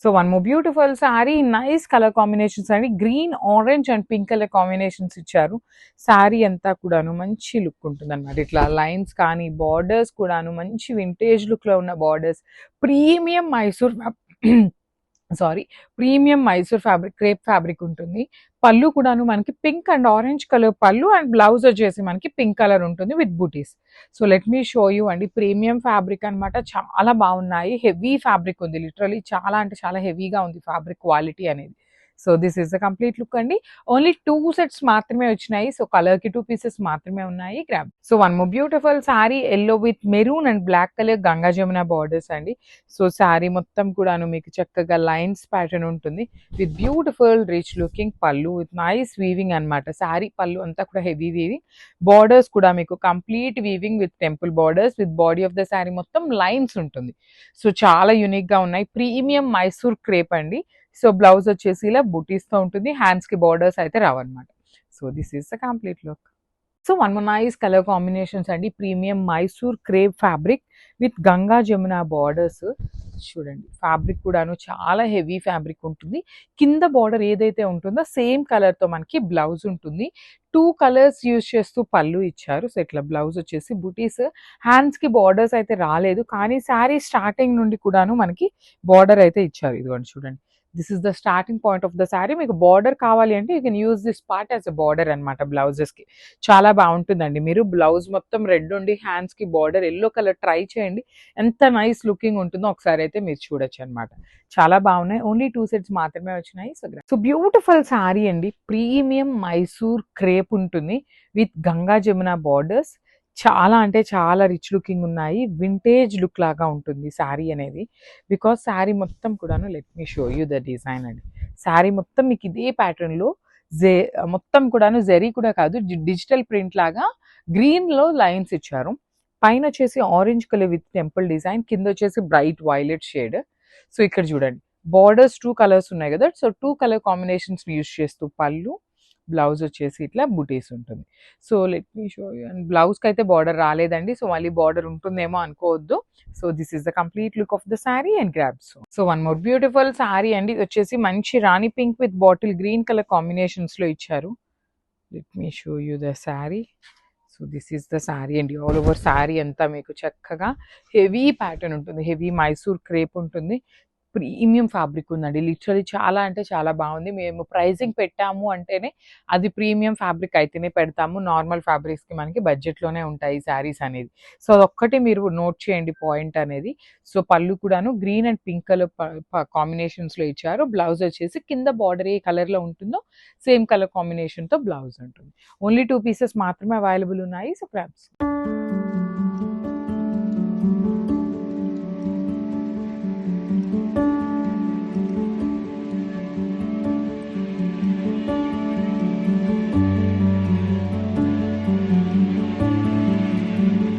So one more beautiful sari, nice colour combinations అండి. Green, orange and pink colour combinations ఇచ్చారు. శారీ అంతా కూడాను మంచి లుక్ ఉంటుంది అనమాట. ఇట్లా లైన్స్ కానీ బార్డర్స్ కూడాను మంచి వింటేజ్ లుక్లో ఉన్న borders. Premium Mysore sari premium Mysore fabric, crepe fabric ఉంటుంది. పళ్ళు కూడాను మనకి pink and orange colour pallu and blouse వచ్చేసి మనకి పింక్ కలర్ ఉంటుంది విత్ బూటీస్. So let me show you అండి. ప్రీమియం ఫ్యాబ్రిక్ అనమాట, చాలా బాగున్నాయి. హెవీ ఫ్యాబ్రిక్ ఉంది, లిటరలీ చాలా అంటే చాలా హెవీగా ఉంది ఫ్యాబ్రిక్ క్వాలిటీ అనేది. So this is the complete look అండి. ఓన్లీ 2 sets మాత్రమే వచ్చినాయి. సో కలర్ కి 2 pieces మాత్రమే ఉన్నాయి. Grab. So one more beautiful sari, yellow with maroon and black colour Ganga Jamuna borders అండి. సో శారీ మొత్తం కూడాను మీకు చక్కగా లైన్స్ ప్యాటర్న్ ఉంటుంది with beautiful rich looking pallu with nice weaving అనమాట. శారీ పళ్ళు అంతా కూడా హెవీ వీవింగ్, బార్డర్స్ కూడా మీకు complete weaving with temple borders with body of the sari మొత్తం లైన్స్ ఉంటుంది. సో చాలా యూనిక్ గా ఉన్నాయి. ప్రీమియం మైసూర్ క్రేప్ అండి. సో బ్లౌజ్ వచ్చేసి ఇలా బుటీస్తో ఉంటుంది, హ్యాండ్స్ కి బార్డర్స్ అయితే రావన్నమాట. So this is the complete look. So one more nice colour combinations అండి. Premium Mysore crepe fabric with Ganga Jamuna borders. చూడండి ఫ్యాబ్రిక్ కూడాను చాలా హెవీ ఫ్యాబ్రిక్ ఉంటుంది. కింద బార్డర్ ఏదైతే ఉంటుందో సేమ్ కలర్ తో మనకి బ్లౌజ్ ఉంటుంది. 2 కలర్స్ యూజ్ చేస్తూ పళ్ళు ఇచ్చారు. సో ఇట్లా బ్లౌజ్ వచ్చేసి బుటీస్, హ్యాండ్స్ కి బార్డర్స్ అయితే రాలేదు, కానీ శారీ స్టార్టింగ్ నుండి కూడాను మనకి బార్డర్ అయితే ఇచ్చారు. ఇదిగోండి చూడండి, this is the starting point of the sari. మీకు బార్డర్ కావాలి అంటే you can use this part as a border అనమాట బ్లౌజెస్ కి. చాలా బాగుంటుందండి. మీరు బ్లౌజ్ మొత్తం రెడ్ ఉండి హ్యాండ్స్ కి బార్డర్ ఎల్లో కలర్ ట్రై చేయండి, ఎంత నైస్ లుకింగ్ ఉంటుందో ఒకసారి అయితే మీరు చూడొచ్చు అనమాట. చాలా బాగున్నాయి. ఓన్లీ 2 sets మాత్రమే వచ్చినాయి. సో బ్యూటిఫుల్ శారీ అండి. ప్రీమియం మైసూర్ క్రేప్ ఉంటుంది విత్ గంగా జమున బార్డర్స్. చాలా అంటే చాలా రిచ్ లుకింగ్ ఉన్నాయి. వింటేజ్ లుక్ లాగా ఉంటుంది శారీ అనేది. బికాస్ శారీ మొత్తం కూడాను, let me show you the design అండి. శారీ మొత్తం మీకు ఇదే ప్యాటర్న్ లో మొత్తం కూడాను జెరీ కూడా కాదు, డిజిటల్ ప్రింట్ లాగా గ్రీన్ లో లైన్స్ ఇచ్చారు. పైన వచ్చేసి orange colour with temple design, కింద వచ్చేసి బ్రైట్ వైలెట్ షేడ్. సో ఇక్కడ చూడండి బార్డర్స్ 2 కలర్స్ ఉన్నాయి కదా. సో 2 కలర్ కాంబినేషన్స్ యూస్ చేస్తూ పళ్ళు, బ్లౌజ్ వచ్చేసి ఇట్లా బుటీస్ ఉంటుంది. So let me show you. And బ్లౌజ్కి అయితే బార్డర్ రాలేదండి, సో మళ్ళీ బార్డర్ ఉంటుందేమో అనుకోవద్దు. So this is the complete look of the sari and grabs. So one more beautiful sari అండి. ఇది వచ్చేసి మంచి rani pink with bottle green colour combinations లో ఇచ్చారు. Let me show you the sari. So this is the sari అండి. ఆల్ ఓవర్ శారీ అంతా మీకు చక్కగా హెవీ ప్యాటర్న్ ఉంటుంది, హెవీ మైసూర్ క్రేప్ ఉంటుంది. ప్రీమియం ఫ్యాబ్రిక్ ఉందండి. లిటరలీ చాలా అంటే చాలా బాగుంది. మేము ప్రైజింగ్ పెట్టాము అంటేనే అది ప్రీమియం ఫ్యాబ్రిక్ అయితేనే పెడతాము. నార్మల్ ఫ్యాబ్రిక్స్కి మనకి బడ్జెట్లోనే ఉంటాయి శారీస్ అనేది. సో అదొక్కటి మీరు నోట్ చేయండి పాయింట్ అనేది. సో పళ్ళు కూడాను గ్రీన్ అండ్ పింక్ కలర్ కాంబినేషన్స్లో ఇచ్చారు. బ్లౌజ్ వచ్చేసి కింద బార్డర్ ఏ కలర్లో ఉంటుందో సేమ్ కలర్ కాంబినేషన్తో బ్లౌజ్ ఉంటుంది. ఓన్లీ 2 pieces మాత్రమే అవైలబుల్ ఉన్నాయి. So crabs.